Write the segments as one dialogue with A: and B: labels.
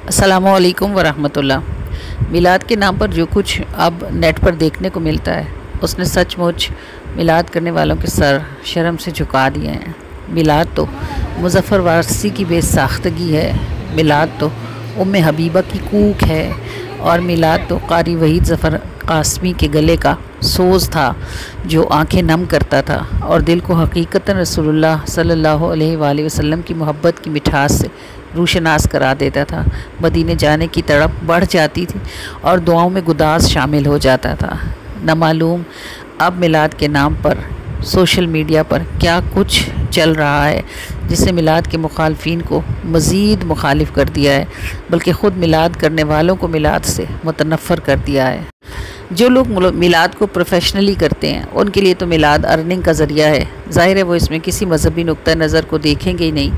A: السلام علیکم ورحمۃ اللہ۔ میلاد کے نام پر جو کچھ اب نیٹ پر دیکھنے کو ملتا ہے اس نے سچ مچ میلاد کرنے والوں کے سر شرم سے جھکا دیے ہیں۔ میلاد تو مظفر وارثی کی بے ساختگی ہے، میلاد تو ام حبیبہ کی کوک ہے، اور میلاد تو قاری وحید ظفر قاسمی کے گلے کا سوز تھا جو آنکھیں نم کرتا تھا اور دل کو حقیقتاً رسول اللہ صلی اللہ علیہ وآلہ وسلم کی محبت کی مٹھاس سے روشناس کرا دیتا تھا۔ مدینے جانے کی تڑپ بڑھ جاتی تھی اور دعاؤں میں گداز شامل ہو جاتا تھا۔ نہ معلوم اب میلاد کے نام پر سوشل میڈیا پر کیا کچھ چل رہا ہے جس نے میلاد کے مخالفین کو مزید مخالف کر دیا ہے، بلکہ خود میلاد کرنے والوں کو میلاد سے متنفر کر دیا ہے۔ جو لوگ میلاد کو پروفیشنلی کرتے ہیں ان کے لیے تو میلاد ارننگ کا ذریعہ ہے، ظاہر ہے وہ اس میں کسی مذہبی نقطہ نظر کو دیکھیں گے ہی نہیں،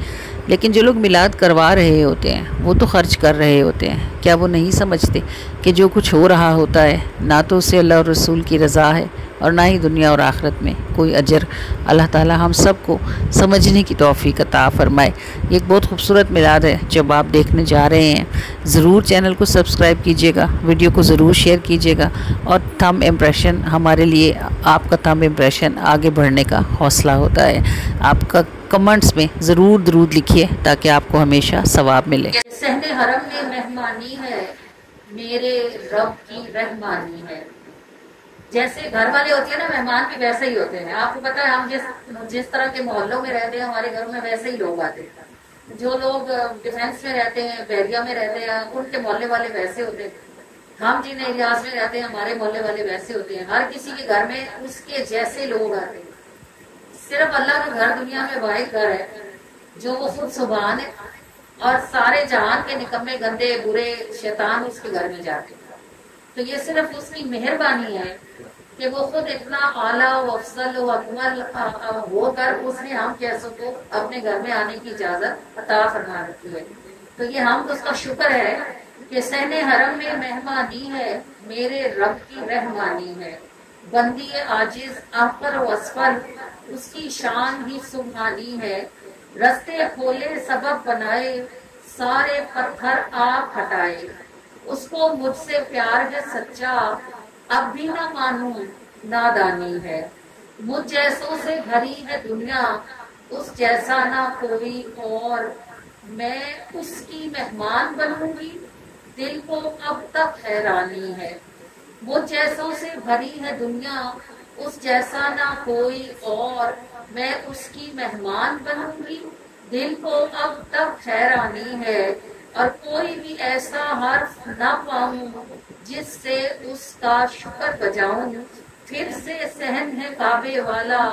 A: لیکن جو لوگ میلاد کروا رہے ہوتے ہیں وہ تو خرچ کر رہے ہوتے ہیں۔ کیا وہ نہیں سمجھتے کہ جو کچھ ہو رہا ہوتا ہے نہ تو اسے اللہ اور رسول کی رضا ہے اور نہ ہی دنیا اور آخرت میں کوئی اجر؟ اللہ تعالی ہم سب کو سمجھنے کی توفیق عطا فرمائے۔ یہ ایک بہت خوبصورت میلاد ہے جب آپ دیکھنے جا رہے ہیں، ضرور چینل کو سبسکرائب کیجیے گا، ویڈیو کو ضرور شیئر کیجیے گا، اور تھم امپریشن ہمارے لیے، آپ کا تھم امپریشن آگے بڑھنے کا حوصلہ ہوتا ہے۔ آپ کا کمنٹس میں ضرور درود لکھیے تاکہ آپ کو ہمیشہ ثواب ملے۔
B: صحن حرم میں مہمانی ہے، میرے رب کی رحمانی ہے۔ جیسے گھر والے ہوتے ہیں نا مہمان بھی ویسے ہی ہوتے ہیں۔ آپ کو پتا ہے ہم جس طرح کے محلوں میں رہتے ہیں ہمارے گھروں میں ویسے ہی لوگ آتے ہیں۔ جو لوگ ڈیفینس میں رہتے ہیں، بحریہ میں رہتے ہیں، ان کے محلے والے ویسے ہوتے ہیں۔ ہم جن ایریاز میں رہتے ہیں ہمارے محلے والے ویسے ہوتے ہیں۔ ہر کسی کے گھر میں اس کے جیسے لوگ آتے ہیں۔ صرف اللہ کا گھر دنیا میں واحد گھر ہے جو وہ خود سبحان ہے، اور سارے جہان کے نکمے گندے برے شیطان اس کے گھر میں جاتے ہیں۔ تو یہ صرف اس کی مہربانی ہے کہ وہ خود اتنا اعلیٰ و افضل و اکمل ہو کر اس نے ہم کیسوں کو اپنے گھر میں آنے کی اجازت عطا فرما رکھی ہے۔ تو یہ ہم اس کا شکر ہے کہ صحن حرم میں مہمانی ہے، میرے رب کی رحمانی ہے۔ بندی عاجز آخر و اسفل، اس کی شان ہی سبحانی ہے۔ رستے کھولے سبب بنائے، سارے پتھر آپ ہٹائے۔ اس کو مجھ سے پیار ہے سچا، اب بھی نہ مانوں نادانی ہے۔ مجھ جیسوں سے بھری ہے دنیا، اس جیسا نہ کوئی اور۔ میں اس کی مہمان بنوں گی، دل کو اب تک حیرانی ہے۔ مجھ جیسوں سے بھری ہے دنیا، اس جیسا نہ کوئی اور۔ میں اس کی مہمان بنوں گی، دل کو اب تک حیرانی ہے۔ اور کوئی بھی ایسا حرف نہ پاؤں جس سے اس کا شکر بجاؤں۔ پھر سے صحن ہے کعبے والا،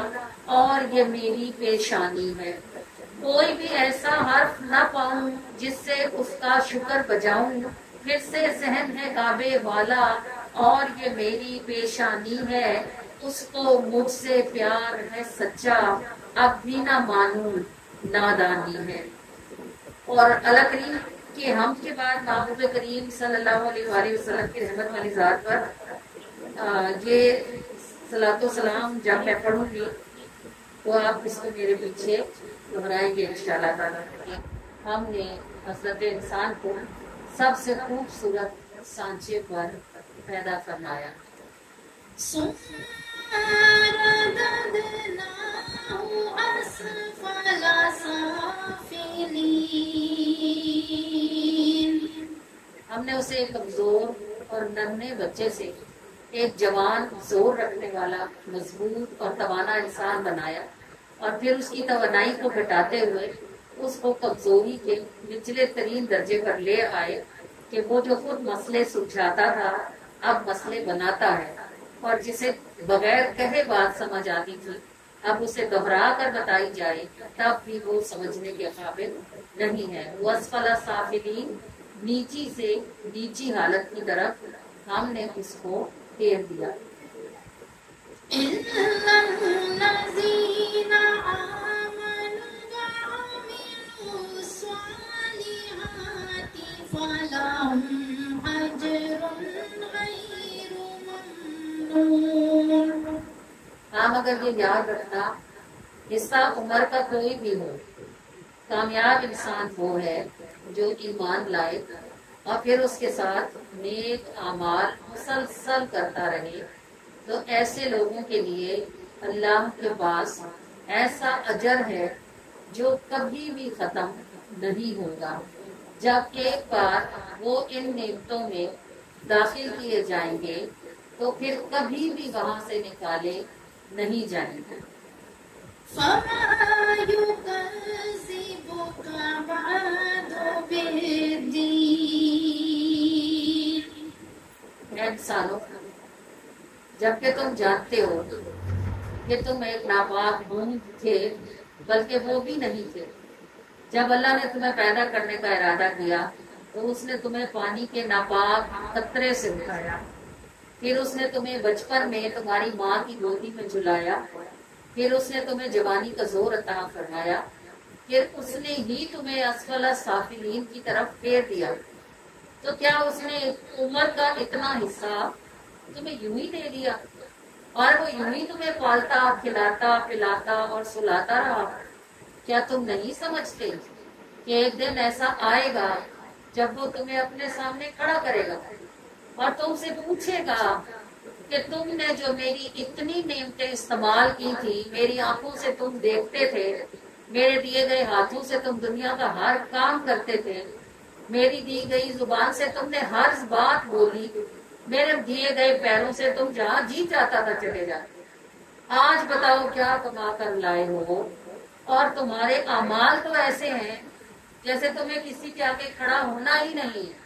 B: اور یہ میری پیشانی ہے۔ کوئی بھی ایسا حرف نہ پاؤں جس سے اس کا شکر بجاؤں۔ پھر سے صحن ہے کعبے والا، اور یہ میری پیشانی ہے۔ اس کو مجھ سے پیار ہے سچا، اب بھی نہ مانوں نادانی ہے۔ اور اللہ کریم کہ ہم کے بعد محبوب کریم صلی اللہ علیہ وآلہ وسلم کی رحمت والی ذات پر یہ صلاۃ و سلام جب میں پڑھوں گی تو آپ اس کو میرے پیچھے دہرائیں گے انشاءاللہ تعالیٰ۔ ہم نے حضرت انسان کو سب سے خوبصورت سانچے پر پیدا فرمایا۔ ہم نے اسے کمزور اور ننھے بچے سے ایک جوان زور رکھنے والا مضبوط اور توانا انسان بنایا، اور پھر اس کی توانائی کو گھٹاتے ہوئے اس کو کمزوری کے نچلے ترین درجے پر لے آئے کہ وہ جو خود مسئلے سلجھاتا تھا اب مسئلے بناتا ہے، اور جسے بغیر کہے بات سمجھ آتی تھی اب اسے دہرا کر بتائی جائے تب بھی وہ سمجھنے کے قابل نہیں ہے۔ وَأَسْفَلَ سَافِلِينَ، نیچی سے نیچی حالت کی طرف ہم نے اس کو پھیر دیا۔ ہم اگر یہ یاد رکھنا، حصہ عمر کا کوئی بھی ہو، کامیاب انسان وہ ہے جو ایمان لائے اور پھر اس کے ساتھ نیک اعمال مسلسل کرتا رہے، تو ایسے لوگوں کے لیے اللہ کے پاس ایسا اجر ہے جو کبھی بھی ختم نہیں ہوگا۔ جب ایک بار وہ ان نعمتوں میں داخل کیے جائیں گے تو پھر کبھی بھی وہاں سے نکالے نہیں جائیں گے۔
C: فَمَا يُكَذِّبُكَ بَعْدُ بِالدِّينِ۔
B: اے انسانوں، جبکہ تم جانتے ہو کہ تم ایک ناپاک بوند تھے، بلکہ وہ بھی نہیں تھے۔ جب اللہ نے تمہیں پیدا کرنے کا ارادہ کیا تو اس نے تمہیں پانی کے ناپاک قطرے سے اٹھایا، پھر اس نے تمہیں بچپن میں تمہاری ماں کی گودی میں جلایا، پھر اس نے تمہیں جوانی کا زور عطا فرمایا، پھر اس نے ہی تمہیں اسفل السافلین کی طرف پھیر دیا۔ تو کیا اس نے عمر کا اتنا حصہ تمہیں یوں ہی دے دیا اور وہ یوں ہی تمہیں پالتا، کھلاتا، پلاتا اور سلاتا رہا؟ کیا تم نہیں سمجھتے کہ ایک دن ایسا آئے گا جب وہ تمہیں اپنے سامنے کھڑا کرے گا اور تم سے پوچھے گا کہ تم نے جو میری اتنی نعمتیں استعمال کی تھی، میری آنکھوں سے تم دیکھتے تھے، میرے دیے گئے ہاتھوں سے تم دنیا کا ہر کام کرتے تھے، میری دی گئی زبان سے تم نے ہر بات بولی، میرے دیے گئے پیروں سے تم جہاں جی چاہتا تھا چلے جاتے، آج بتاؤ کیا کما کر لائے ہو؟ اور تمہارے اعمال تو ایسے ہیں جیسے تمہیں کسی کے آگے کھڑا ہونا ہی نہیں ہے۔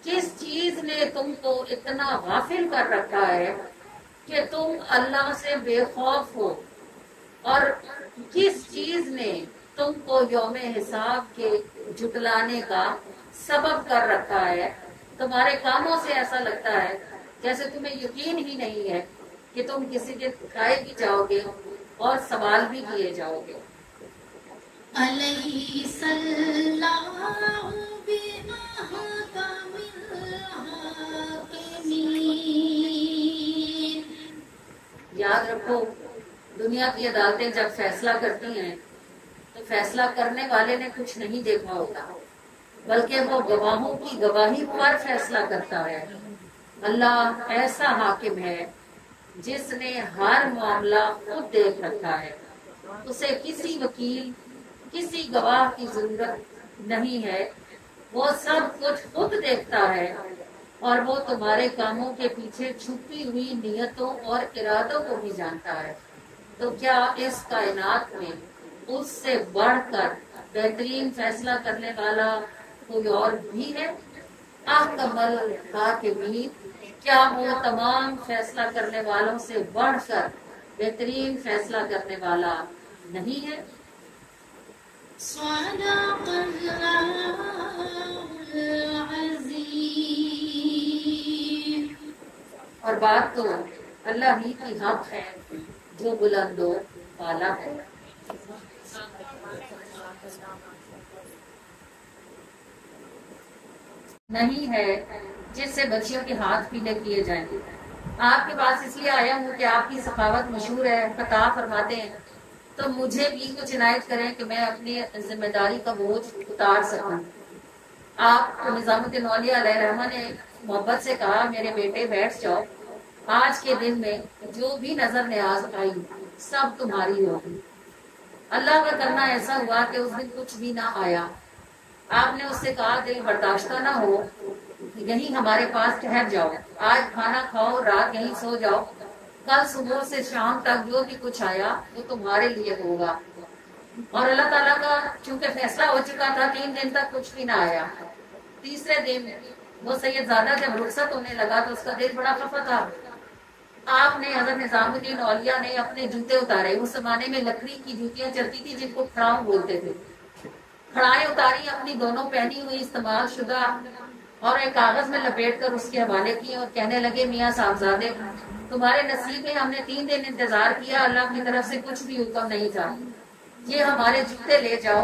B: کس چیز نے تم کو اتنا غافل کر رکھا ہے کہ تم اللہ سے بے خوف ہو؟ اور کس چیز نے تم کو یوم حساب کے جھٹلانے کا سبب کر رکھا ہے؟ تمہارے کاموں سے ایسا لگتا ہے جیسے تمہیں یقین ہی نہیں ہے کہ تم کسی دن اٹھائے بھی جاؤ گے اور سوال بھی کیے جاؤ گے۔
C: أَلَيْسَ اللَّهُ بِأَحْكَمِ الْحَاكِمِينَ۔
B: یاد رکھو، دنیا کی عدالتیں جب فیصلہ کرتی ہیں تو فیصلہ کرنے والے نے کچھ نہیں دیکھا ہوتا، بلکہ وہ گواہوں کی گواہی پر فیصلہ کرتا ہے۔ اللہ ایسا حاکم ہے جس نے ہر معاملہ خود دیکھ رکھا ہے، اسے کسی وکیل، کسی گواہ کی ضرورت نہیں ہے، وہ سب کچھ خود دیکھتا ہے اور وہ تمہارے کاموں کے پیچھے چھپی ہوئی نیتوں اور ارادوں کو بھی جانتا ہے۔ تو کیا اس کائنات میں اس سے بڑھ کر بہترین فیصلہ کرنے والا کوئی اور بھی ہے؟ احکم الحاکمین، کیا وہ تمام فیصلہ کرنے والوں سے بڑھ کر بہترین فیصلہ کرنے والا نہیں ہے؟
C: صدق اللہ العظیم۔
B: اور بات تو اللہ ہی کی حق ہے جو بلند و بالا ہے۔ نہیں ہے جس سے بچیوں کے ہاتھ پیلے کیے جائیں۔ آپ کے پاس اس لیے آیا ہوں کہ آپ کی سخاوت مشہور ہے، عطا فرماتے ہیں، تو مجھے بھی کچھ عنایت کریں کہ میں اپنی ذمہ داری کا بوجھ اتار سکوں۔ آپ نظام الدین اولیاء علیہ رحمہ نے محبت سے کہا، میرے بیٹے بیٹھ جاؤ، آج کے دن میں جو بھی نظر نیاز آئی سب تمہاری ہوگی۔ اللہ کا کرنا ایسا ہوا کہ اس دن کچھ بھی نہ آیا۔ آپ نے اس سے کہا دل برداشتہ نہ ہو، یہیں ہمارے پاس ٹھہر جاؤ، آج کھانا کھاؤ، رات یہیں سو جاؤ، کل صبح سے شام تک جو بھی کچھ آیا وہ تمہارے لیے ہوگا۔ اور اللہ تعالیٰ کا چونکہ فیصلہ ہو چکا تھا، 3 دن تک کچھ بھی نہ آیا۔ تیسرے دن وہ سید زادہ جب رخصت ہونے لگا تو اس کا دل بڑا خفا تھا۔ آپ نے حضرت نظام الدین اولیاء نے اپنے جوتے اتارے، اس زمانے میں لکڑی کی جوتیاں چلتی تھی جن کو کھڑاؤں بولتے تھے، کھڑائیں اتاری، اپنی دونوں پہنی ہوئی استعمال شدہ اور ایک کاغذ میں لپیٹ کر اس کے حوالے کیے اور کہنے لگے، میاں صاحبزادے، تمہارے نصیب میں ہم نے 3 دن انتظار کیا، اللہ کی طرف سے کچھ بھی حکم نہیں تھا، یہ ہمارے جوتے لے جاؤ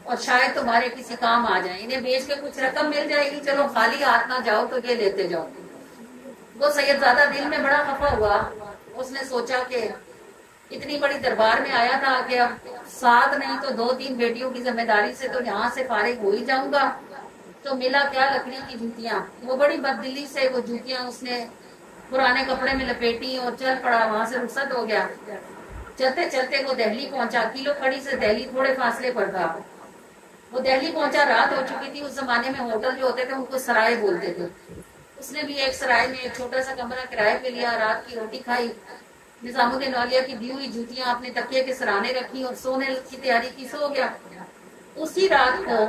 B: اور شاید تمہارے کسی کام آ جائیں، انہیں بیچ کے کچھ رقم مل جائے گی، چلو خالی ہاتھ نہ جاؤ تو یہ لیتے جاؤ۔ وہ سید زادہ دل میں بڑا خفا ہوا، اس نے سوچا کہ اتنی بڑی دربار میں آیا تھا کہ اب 7 نہیں تو 2-3 بیٹیوں کی ذمہ داری سے تو یہاں سے فارغ ہو ہی جاؤں گا، تو ملا کیا لکڑی کی جوتیاں. وہ بڑی بددلی سے وہ جوتیاں اس نے پرانے کپڑے میں لپیٹی اور چل پڑا, وہاں سے رخصت ہو گیا. چلتے چلتے وہ دہلی پہنچا. کیلو کھڑی سے دہلی تھوڑے فاصلے پر تھا. وہ دہلی پہنچا, رات ہو چکی تھی. اس زمانے میں ہوٹل جو ہوتے تھے ان کو سرائے بولتے تھے. اس نے بھی ایک سرائے میں ایک چھوٹا سا کمرہ کرائے پہ لیا, رات کی روٹی کھائی. نظام الدین اولیاء کی دی ہوئی جوتیاں اپنے تکیے کے سرانے رکھی اور سونے کی تیاری کی, سو گیا. اسی رات کو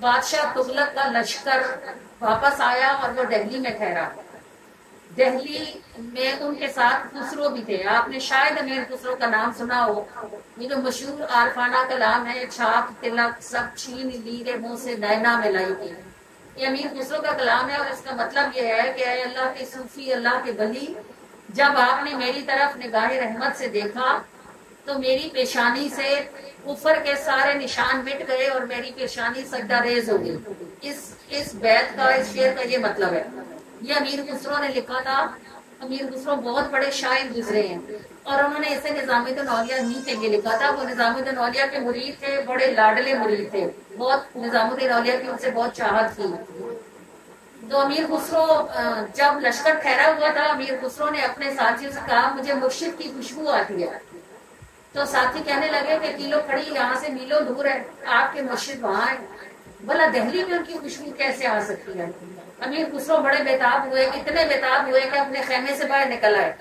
B: بادشاہ تغلق کا لشکر واپس آیا اور وہ دہلی میں ٹھہرا. دہلی میں ان کے ساتھ خسرو بھی تھے. آپ نے شاید امیر خسرو کا نام سنا ہو. یہ جو مشہور عارفانہ کلام ہے, چھاپ تلک سب چھین لیرے منہ سے نینا میں لائی تھی, یہ امیر خسرو کا کلام ہے. اور اس کا مطلب یہ ہے کہ اے اللہ کے صوفی, اللہ کے ولی, جب آپ نے میری طرف نگاہ رحمت سے دیکھا تو میری پیشانی سے کفر کے سارے نشان مٹ گئے اور میری پیشانی سجدہ ریز ہو گئی. اس بیت کا, اس شعر کا یہ مطلب ہے. یہ امیر خسرو نے لکھا تھا. امیر خسرو بہت بڑے شاعر گزرے ہیں اور انہوں نے اسے نظام الدین اولیاء ہی کے لیے لکھا تھا. وہ نظام الدین اولیاء کے مرید تھے, بڑے لاڈلے مرید تھے, بہت نظام الدین اولیاء کی ان سے بہت چاہت تھی. تو امیر خسرو جب لشکر ٹھہرا ہوا تھا, امیر خسرو نے اپنے ساتھیوں سے کہا مجھے مرشد کی خوشبو آتی ہے. تو ساتھی کہنے لگے کہ کیلو کھڑی یہاں سے میلوں دور ہے, آپ کے مرشد وہاں ہیں, بھلا دہلی میں ان کی خوشبو کیسے آ سکتی ہے. امیر خسرو بڑے بیتاب ہوئے, اتنے بیتاب ہوئے کہ اپنے خیمے سے باہر نکل آئے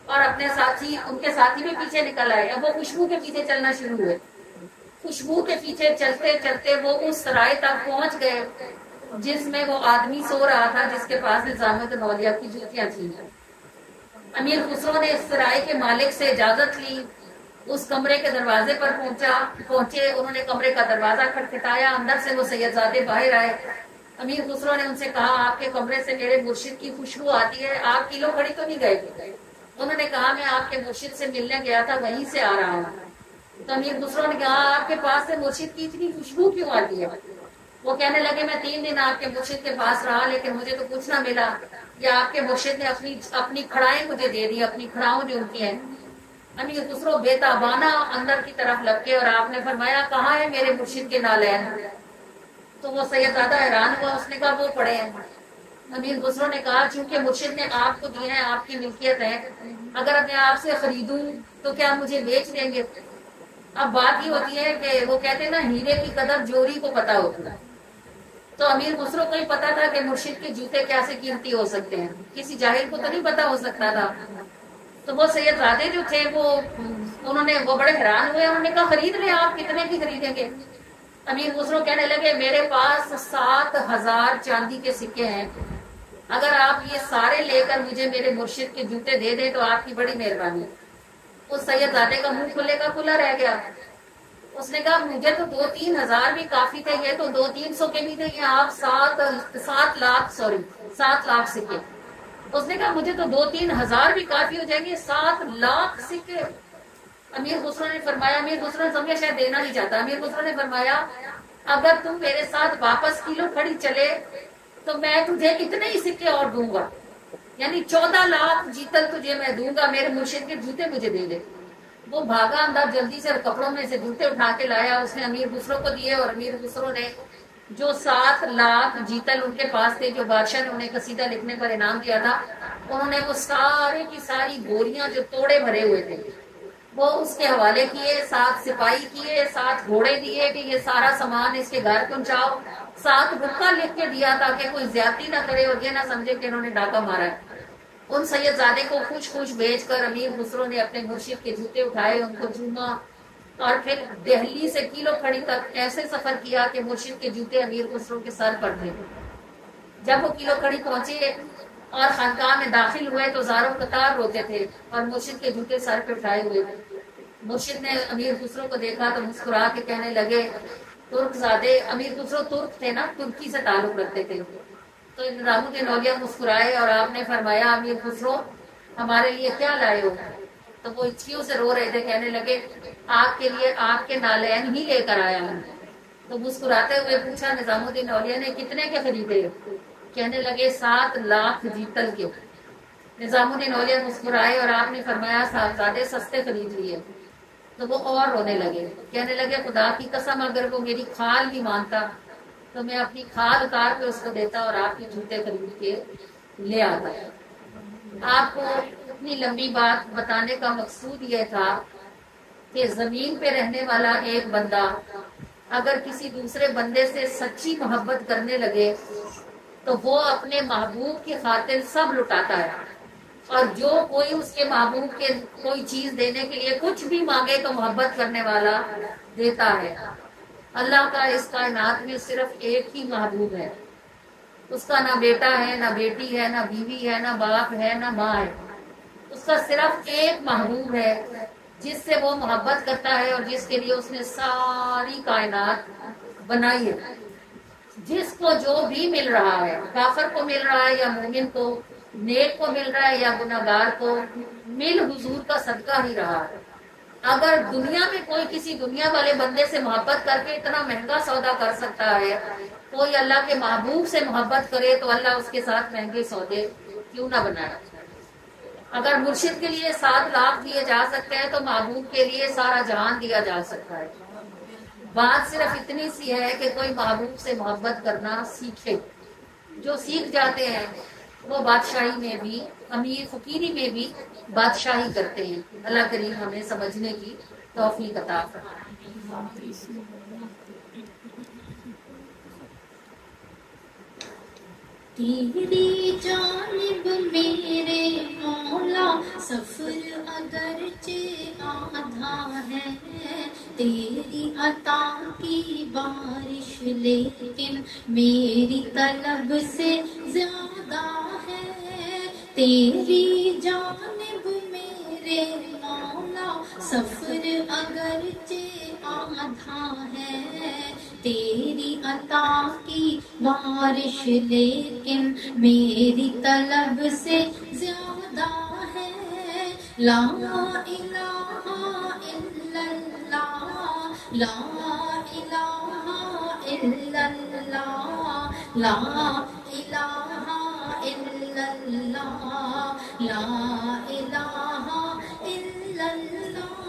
B: اور اپنے ساتھی, ان کے ساتھی بھی پیچھے نکل آئے. اب وہ خوشبو کے پیچھے چلنا شروع ہوئے. خوشبو کے پیچھے چلتے چلتے وہ اس سرائے تک پہنچ گئے جس میں وہ آدمی سو رہا تھا جس کے پاس نظام الدین اولیاء کی جوتیاں تھیں. امیر خسرو نے اس سرائے کے مالک سے اجازت لی, اس کمرے کے دروازے پر پہنچے. انہوں نے کمرے کا دروازہ کھٹکھٹایا, اندر سے وہ سیدزادے باہر آئے. امیر خسرو نے ان سے کہا آپ کے کمرے سے میرے مرشد کی خوشبو آتی ہے, آپ کیلو کھڑی تو نہیں گئے؟ انہوں نے کہا میں آپ کے مرشد سے ملنے گیا تھا, وہیں سے آ رہا ہوں. تو امیر خسرو نے کہا آپ کے پاس سے مرشد کی اتنی خوشبو کیوں آتی ہے؟ وہ کہنے لگے میں 3 دن آپ کے مرشد کے پاس رہا لیکن مجھے تو کچھ نہ ملا, یا آپ کے مرشد نے اپنی کھڑائیں مجھے دے دی, اپنی کھڑاؤں جو ان کی ہیں. امیر خسرو بےتابانہ اندر کی طرف لپکے اور آپ نے فرمایا کہاں ہے میرے مرشد کے نالین؟ تو وہ سیدزادہ حیران ہوا. اس نے کہا وہ پڑے ہیں. امیر خسرو نے کہا چونکہ مرشد نے آپ کو دیے ہیں, آپ کی ملکیت ہے, اگر میں آپ سے خریدوں تو کیا مجھے بیچ دیں گے؟ اب بات یہ ہوتی ہے کہ وہ کہتے ہیں نا ہیرے کی قدر جوہری کو پتا ہوتا ہے. تو امیر خسرو کو ہی پتا تھا کہ مرشد کے جوتے کیسے قیمتی ہو سکتے ہیں, کسی جاہل کو تو نہیں پتا ہو سکتا تھا. تو وہ سیدزادے جو تھے وہ بڑے حیران ہوئے. انہوں نے کہا خرید لیں, آپ کتنے کی خریدیں گے؟ امیر خسرو کہنے لگے میرے پاس 7,000 چاندی کے سکے ہیں, اگر آپ یہ سارے لے کر مجھے میرے مرشد کے جوتے دے دیں تو آپ کی بڑی مہربانی. اس سیدزادے کا منہ کھلے کا کھلا رہ گیا. اس نے کہا مجھے تو 2-3 ہزار بھی کافی تھے, یہ تو 200-300 کے بھی تھے, یہ آپ 7 لاکھ سکے. اس نے کہا مجھے تو 2-3 ہزار بھی کافی ہو جائیں گے, 7 لاکھ سکے. امیر خسرو نے فرمایا, امیر خسرو نے سمجھا شاید دینا نہیں چاہتا. امیر خسرو نے فرمایا اگر تم میرے ساتھ واپس کیلو کھڑی چلے تو میں تجھے اتنے ہی سکے اور دوں گا, یعنی 14 لاکھ جیتل تجھے میں دوں گا, میرے مرشد کے جوتے مجھے دے دے. وہ بھاگا اندر جلدی سے کپڑوں میں سے جوتے اٹھا کے لایا. اس نے امیر خسرو کو دیے اور امیر خسرو نے جو 7 لاکھ جیتل ان کے پاس تھے, جو بادشاہ نے انہیں قصیدہ لکھنے پر انعام دیا تھا, انہوں نے وہ سارے کی ساری گوریاں جو توڑے بھرے ہوئے تھے وہ اس کے حوالے کیے. 7 سپاہی کیے, 7 گھوڑے دیے کہ یہ سارا سامان اس کے گھر پہنچاؤ. 7 رکا لکھ کے دیا تاکہ کوئی زیادتی نہ کرے اور یہ نہ سمجھے کہ انہوں نے ڈاکہ مارا ہے. ان سیدزادے کو خوش بھیج کر امیر خسرو نے اپنے مرشد کے جوتے اٹھائے, ان کو چوما اور پھر دہلی سے کیلو کھڑی تک ایسے سفر کیا کہ مرشد کے جوتے امیر خسرو کے سر پر تھے. جب وہ کیلو کھڑی پہنچے اور خانقاہ میں داخل ہوئے تو زاروں قطار روتے تھے اور مرشد کے جوتے سر پہ اٹھائے ہوئے تھے. مرشد نے امیر خسرو کو دیکھا تو مسکرا کے کہنے لگے ترک زادے. امیر خسرو ترک تھے نا, ترکی سے تعلق رکھتے تھے. تو نظام الدین اولیاء مسکرائے اور آپ نے فرمایا امیر خسرو ہمارے لیے کیا لائے ہو؟ تو وہ اچھیوں سے رو رہے تھے, کہنے لگے آپ کے لیے آپ کے نالین ہی لے کر آیا ہوں. تو مسکراتے ہوئے پوچھا نظام الدین اولیاء نے کتنے کے خریدے؟ کہنے لگے 7 لاکھ جیتل کے. نظام الدین اولیاء مسکرائے اور آپ نے فرمایا صاحبزادے سستے خرید لیے. تو وہ اور رونے لگے, کہنے لگے خدا کی قسم اگر وہ میری کھال بھی مانتا تو میں اپنی کھاد اتار کے اس کو دیتا اور آپ کے جوتے خرید کے لے آتا ہے۔ آپ کو اتنی لمبی بات بتانے کا مقصود یہ تھا کہ زمین پہ رہنے والا ایک بندہ اگر کسی دوسرے بندے سے سچی محبت کرنے لگے تو وہ اپنے محبوب کی خاطر سب لٹاتا ہے، اور جو کوئی اس کے محبوب کے کوئی چیز دینے کے لیے کچھ بھی مانگے تو محبت کرنے والا دیتا ہے۔ اللہ کا اس کائنات میں صرف ایک ہی محبوب ہے، اس کا نہ بیٹا ہے، نہ بیٹی ہے، نہ بیوی ہے، نہ باپ ہے، نہ ماں ہے، اس کا صرف ایک محبوب ہے جس سے وہ محبت کرتا ہے اور جس کے لیے اس نے ساری کائنات بنائی ہے۔ جس کو جو بھی مل رہا ہے، کافر کو مل رہا ہے یا مومن کو، نیک کو مل رہا ہے یا گناہگار کو، مل حضور کا صدقہ ہی رہا ہے۔ اگر دنیا میں کوئی کسی دنیا والے بندے سے محبت کر کے اتنا مہنگا سودا کر سکتا ہے، کوئی اللہ کے محبوب سے محبت کرے تو اللہ اس کے ساتھ مہنگے سودے کیوں نہ بنائے۔ اگر مرشد کے لیے 7 لاکھ دیے جا سکتے ہیں تو محبوب کے لیے سارا جہان دیا جا سکتا ہے۔ بات صرف اتنی سی ہے کہ کوئی محبوب سے محبت کرنا سیکھے۔ جو سیکھ جاتے ہیں وہ بادشاہی میں بھی، امیر فقیری میں بھی بادشاہی کرتے ہیں۔ اللہ کریم ہمیں سمجھنے کی توفیق عطا فرمائے۔
C: تیری جانب میرے مولا سفر اگرچہ آدھا ہے، تیری عطا کی بارش لیکن میری طلب سے زیادہ ہے۔ تیری جانب میرے مولا سفر اگرچہ آدھا ہے، تیری عطا کی بارش لیکن میری طلب سے زیادہ ہے۔ لا الہ الا اللہ، لا الہ الا اللہ، لا الہ الا اللہ، لا الہ الا اللہ،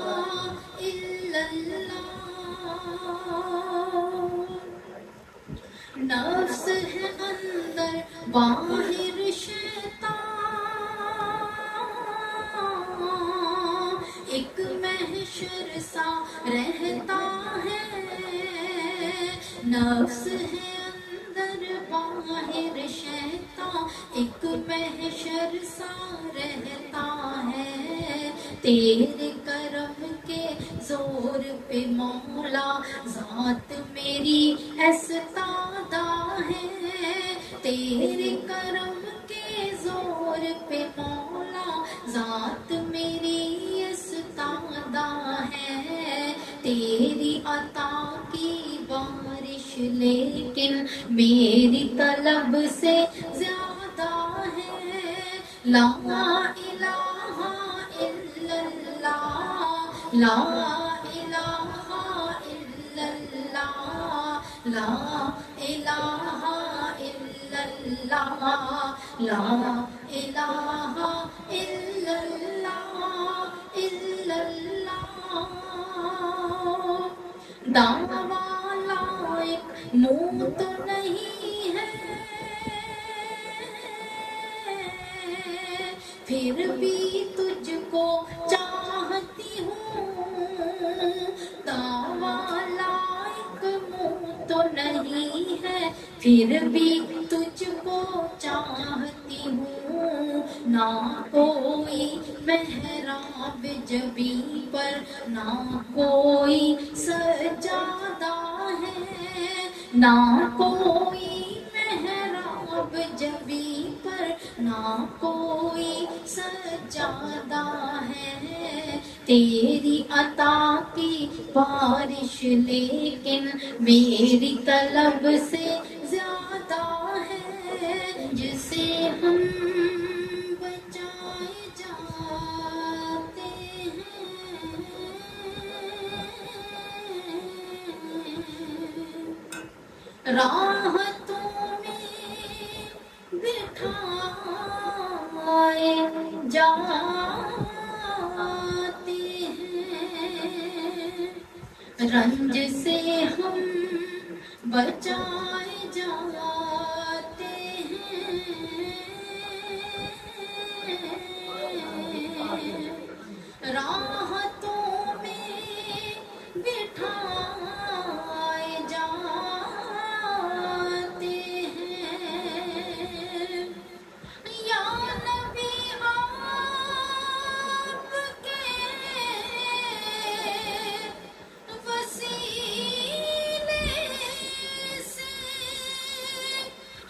C: الا اللہ۔ نفس ہے اندر باہر شیطان، ایک محشر سا رہتا ہے۔ نفس ہے اندر باہر شیطان، ایک محشر سا رہتا ہے۔ تیرے کرم کے زور پہ مولا ذات میری ایستادہ ہے، تیرے کرم کے زور پہ مولا ذات میری ایستادہ ہے۔ تیری عطا کی بارش لیکن میری طلب سے زیادہ ہے۔ لا الہ الا اللہ، لا الہ الا اللہ، لا الہ الا اللہ، لا الہ الا اللہ، الا اللہ۔ دعویٰ لائق منہ تو نہیں ہے، پھر بھی تجھ کو چاہتی ہوں۔ دعویٰ لائق منہ تو نہیں ہے، پھر بھی تجھ کو چاہتی ہوں۔ نہ کوئی محراب جبیں پر، نہ کوئی سجادہ ہے، نہ کوئی محراب جبیں پر، نہ کوئی سجادہ ہے۔ تیری عطا کی بارش لیکن میری طلب سے زیادہ ہے، جسے ہم بچائے جاتے ہیں، راحتوں میں بٹھائے جاتے ہیں، رنج سے ہم بچائے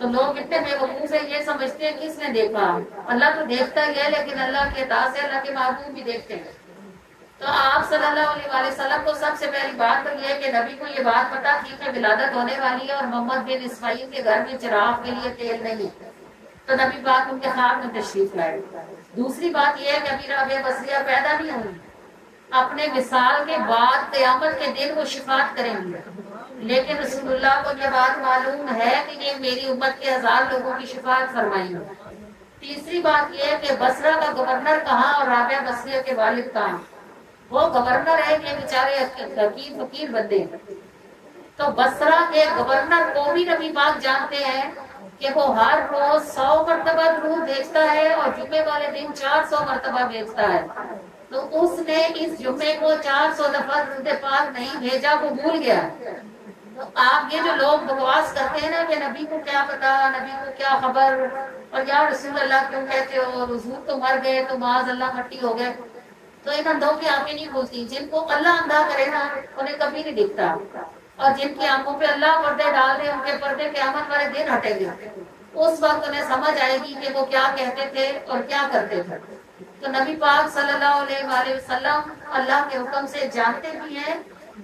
B: تو لوگ اتنے بیوقوف ہیں، یہ سمجھتے ہیں کس نے دیکھا؟ اللہ تو دیکھتا ہی ہے، لیکن اللہ کے عطا سے اللہ کے محبوب بھی دیکھتے ہیں۔ تو آپ صلی اللہ علیہ وآلہ وسلم کو سب سے پہلی بات تو یہ ہے کہ نبی کو یہ بات پتا تھی کہ ولادت ہونے والی ہے اور محمد بن اسماعیل کے گھر میں چراغ کے لیے تیل نہیں ہے، تو نبی پاک ان کے خواب میں تشریف لائے۔ دوسری بات یہ ہے کہ ابھی رابعہ بصریہ پیدا نہیں ہوئی، اپنے وصال کے بعد قیامت کے دن وہ شفاعت کریں گے، لیکن رسول اللہ کو یہ بات معلوم ہے کہ یہ میری امت کے 1000 لوگوں کی شفاعت فرمائیں گے۔ تیسری بات یہ ہے کہ بصرہ کا گورنر کہاں اور رابعہ بصریہ کے والد کہاں؟ وہ گورنر ہے، یہ بیچارے حقیر فقیر بندے ہیں۔ تو بصرہ کے گورنر کو بھی نبی پاک جانتے ہیں کہ وہ ہر روز 100 مرتبہ درود بھیجتا ہے اور جمعے والے دن 400 مرتبہ بھیجتا ہے۔ تو اس نے اس جمعے کو 400 دفعہ درود پاک نہیں بھیجا، وہ بھول گیا۔ تو آپ یہ جو لوگ بکواس کرتے ہیں نا کہ نبی کو کیا پتا، نبی کو کیا خبر، اور یا رسول اللہ کیوں کہتے ہو، حضور تو مر گئے تو معاذ اللہ مٹی ہو گئے، تو ان اندھوں کی آنکھیں نہیں کھلتی۔ جن کو اللہ اندھا کرے نا انہیں کبھی نہیں دکھتا، اور جن کی آنکھوں پہ اللہ پردے ڈال دے ان کے پردے قیامت والے دن ہٹیں گے، اس وقت انہیں سمجھ آئے گی کہ وہ کیا کہتے تھے اور کیا کرتے تھے۔ تو نبی پاک صلی اللہ علیہ وآلہ وسلم اللہ کے حکم سے جانتے بھی ہیں،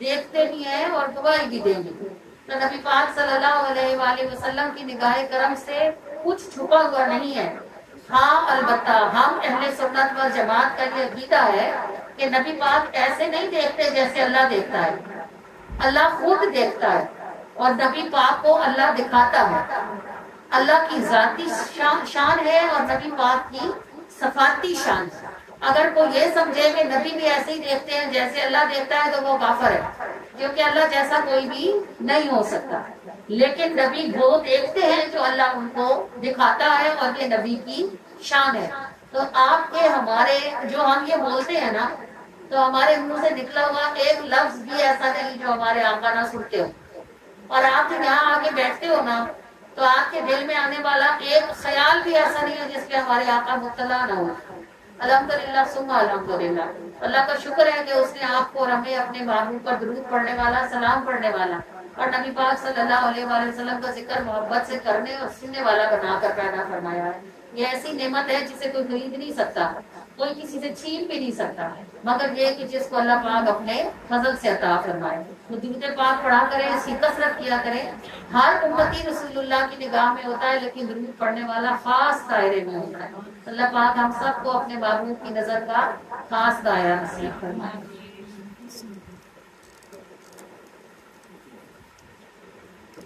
B: دیکھتے بھی ہیں اور گواہی بھی دیں گے۔ تو نبی پاک صلی اللہ علیہ وآلہ وسلم کی نگاہ کرم سے کچھ چھپا ہوا نہیں ہے۔ ہاں البتہ ہم اہل سنت و جماعت کا یہ عقیدہ ہے کہ نبی پاک ایسے نہیں دیکھتے جیسے اللہ دیکھتا ہے، اللہ خود دیکھتا ہے اور نبی پاک کو اللہ دکھاتا ہے۔ اللہ کی ذاتی شان ہے اور نبی پاک کی صفاتی شان ہے۔ اگر کوئی یہ سمجھے کہ نبی بھی ایسے ہی دیکھتے ہیں جیسے اللہ دیکھتا ہے تو وہ کافر ہے، کیونکہ اللہ جیسا کوئی بھی نہیں ہو سکتا۔ لیکن نبی وہ دیکھتے ہیں جو اللہ ان کو دکھاتا ہے، اور یہ نبی کی شان ہے۔ تو آپ کے ہمارے جو ہم یہ بولتے ہیں نا، تو ہمارے منہ سے نکلا ہوا ایک لفظ بھی ایسا نہیں جو ہمارے آقا نہ سنتے ہو، اور آپ جب یہاں آ کے بیٹھتے ہو نا تو آپ کے دل میں آنے والا ایک خیال بھی ایسا نہیں ہے جس پہ ہمارے آقا مطلع نہ ہو۔ الحمدللہ ثم الحمدللہ، اللہ کا شکر ہے کہ اس نے آپ کو اور ہمیں اپنے محبوب پر درود پڑھنے والا، سلام پڑھنے والا اور نبی پاک صلی اللہ علیہ وآلہ وسلم کا ذکر محبت سے کرنے اور سننے والا بنا کر پیدا فرمایا ہے۔ یہ ایسی نعمت ہے جسے کوئی خرید نہیں سکتا، کوئی کسی سے چھین بھی نہیں سکتا، مگر یہ کہ جس کو اللہ پاک اپنے فضل سے عطا فرمائے۔ تو درود پاک پڑھا کریں، اس کی کثرت کیا کریں۔ ہر امتی رسول اللہ کی نگاہ میں ہوتا ہے، لیکن درود پڑھنے والا خاص دائرے میں ہوتا ہے۔ اللہ پاک ہم سب کو اپنے محبوب کی نظر کا خاص دائرہ نصیب فرمائے۔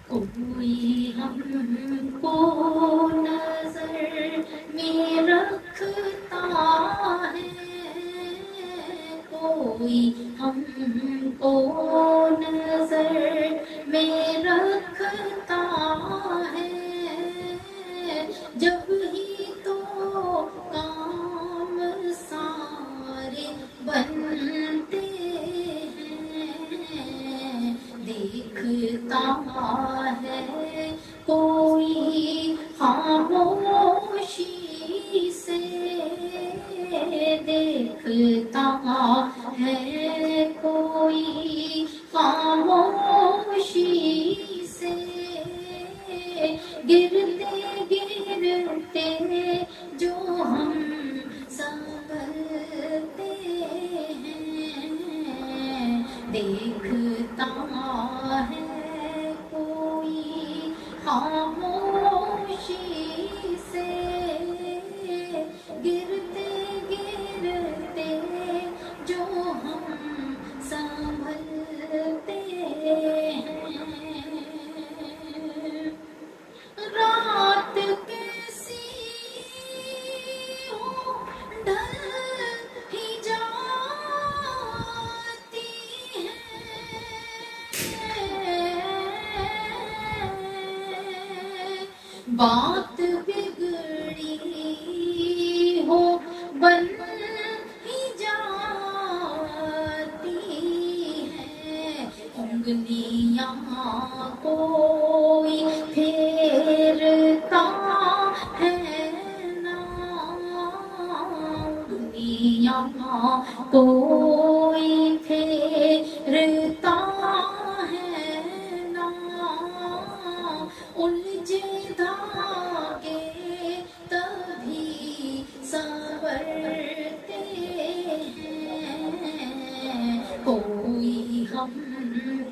C: کوئی ہم کو نظر میں رکھتا ہے، کوئی ہم کو نظر میں رکھتا ہے، جب ہی تو کام سارے بنتے ہیں، دیکھتا ہے کوئی خاموشی سے، دیکھتا ہے کوئی خاموشی سے، گرتے گرتے جو ہم سنبھلتے ہیں، دیکھتا ہے کوئی خاموشی سے، گرتے گرتے جو ہم سنبھلتے ہیں، رات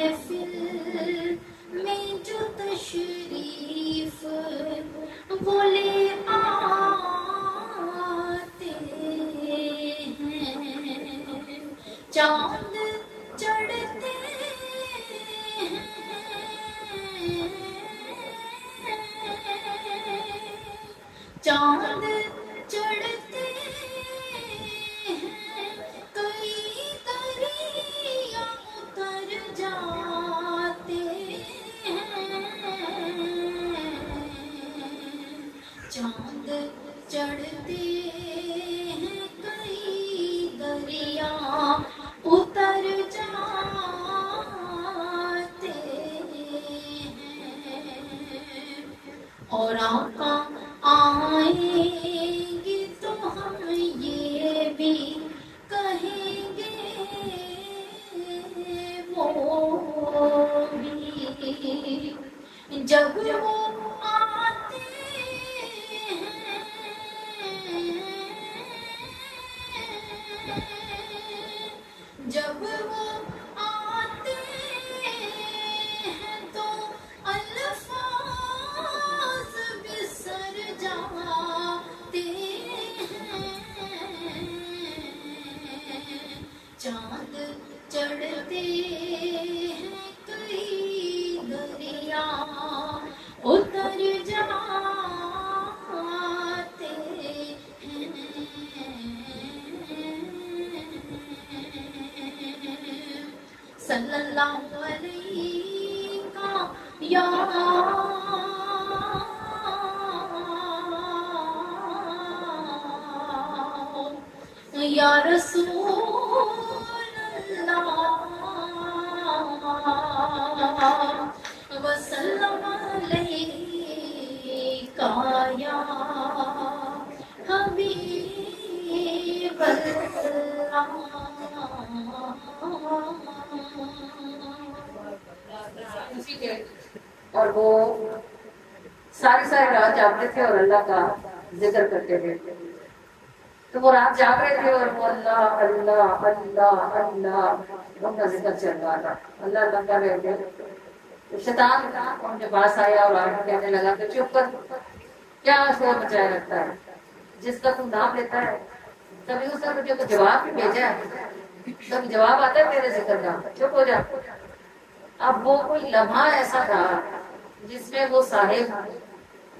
C: محفل میں جو تشریف وہ لے آتے ہیں، چاند چڑھتے ہیں، چاند چڑھتے ہیں، کئی دریا اتر جاتے ہیں، چاند چڑھتے ہیں، کئی دریا اتر جاتے ہیں، اور آقا آئیں گے تو ہم یہ بھی کہیں گے وہ بھی جب وہ آتے ہیں، جب وہ آتے ہیں تو الفاظ بسر جاتے ہیں، چاند چڑھتے ہیں، کئی دریا اتر جاتے ہیں، صلی اللہ علیہ یا رسول اللہ وسلم علیکہ یا حبیب اللہ۔
B: اور وہ ساری رات جاگتے تھے اور اللہ کا ذکر کرتے تھے، تو وہ رات جاگ رہے تھے اور وہ اللہ اللہ اللہ اللہ ان کا ذکر چل رہا تھا، اللہ اللہ کر رہے تھے۔ تو شیطان ان کے پاس آیا اور آگے کہنے لگا کہ چپ کر، کیا شور مچائے رکھتا ہے، جس کا تم نام لیتا ہے کبھی اس نے مجھے جواب بھی بھیجا ہے، کبھی جواب آتا ہے میرے ذکر کا، چپ ہو جا۔ اب وہ کوئی لمحہ ایسا تھا جس میں وہ صاحب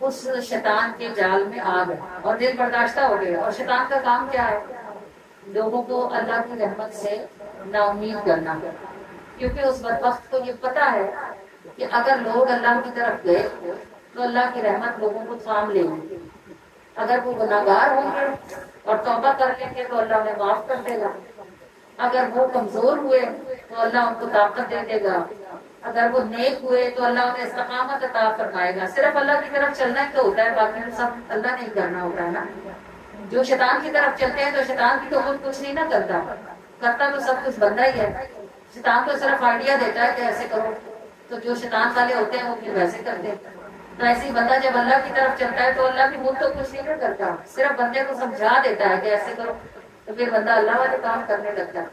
B: اس شیطان کے جال میں آ گئے اور دل برداشتہ ہو گئے۔ اور شیطان کا کام کیا ہے؟ لوگوں کو اللہ کی رحمت سے نا امید کرنا، کیونکہ اس بدبخت کو یہ پتا ہے کہ اگر لوگ اللہ کی طرف گئے تو اللہ کی رحمت لوگوں کو تھام لے گی، اگر وہ گناہگار ہوں گے اور توبہ کر لیں گے تو اللہ انہیں معاف کر دے گا، اگر وہ کمزور ہوئے تو اللہ ان کو طاقت دے دے گا، اگر وہ نیک ہوئے تو اللہ انہیں استقامت عطا فرمائے گا۔ صرف اللہ کی طرف چلنا ہی تو ہوتا ہے، باقی سب اللہ نے ہی کرنا ہوتا ہے نا۔ جو شیطان کی طرف چلتے ہیں تو شیطان کی تو خود کچھ نہیں نہ کرتا تو سب کچھ بندہ ہی ہے۔ شیطان تو صرف آئیڈیا دیتا ہے کہ ایسے کرو، تو جو شیطان والے ہوتے ہیں وہ پھر ویسے کرتے ہیں۔ تو ایسے ہی بندہ جب اللہ کی طرف چلتا ہے تو اللہ بھی خود تو کچھ نہیں کرتا، صرف بندے کو سمجھا دیتا ہے کہ ایسے کرو، تو پھر بندہ اللہ والے کام کرنے لگتا ہے۔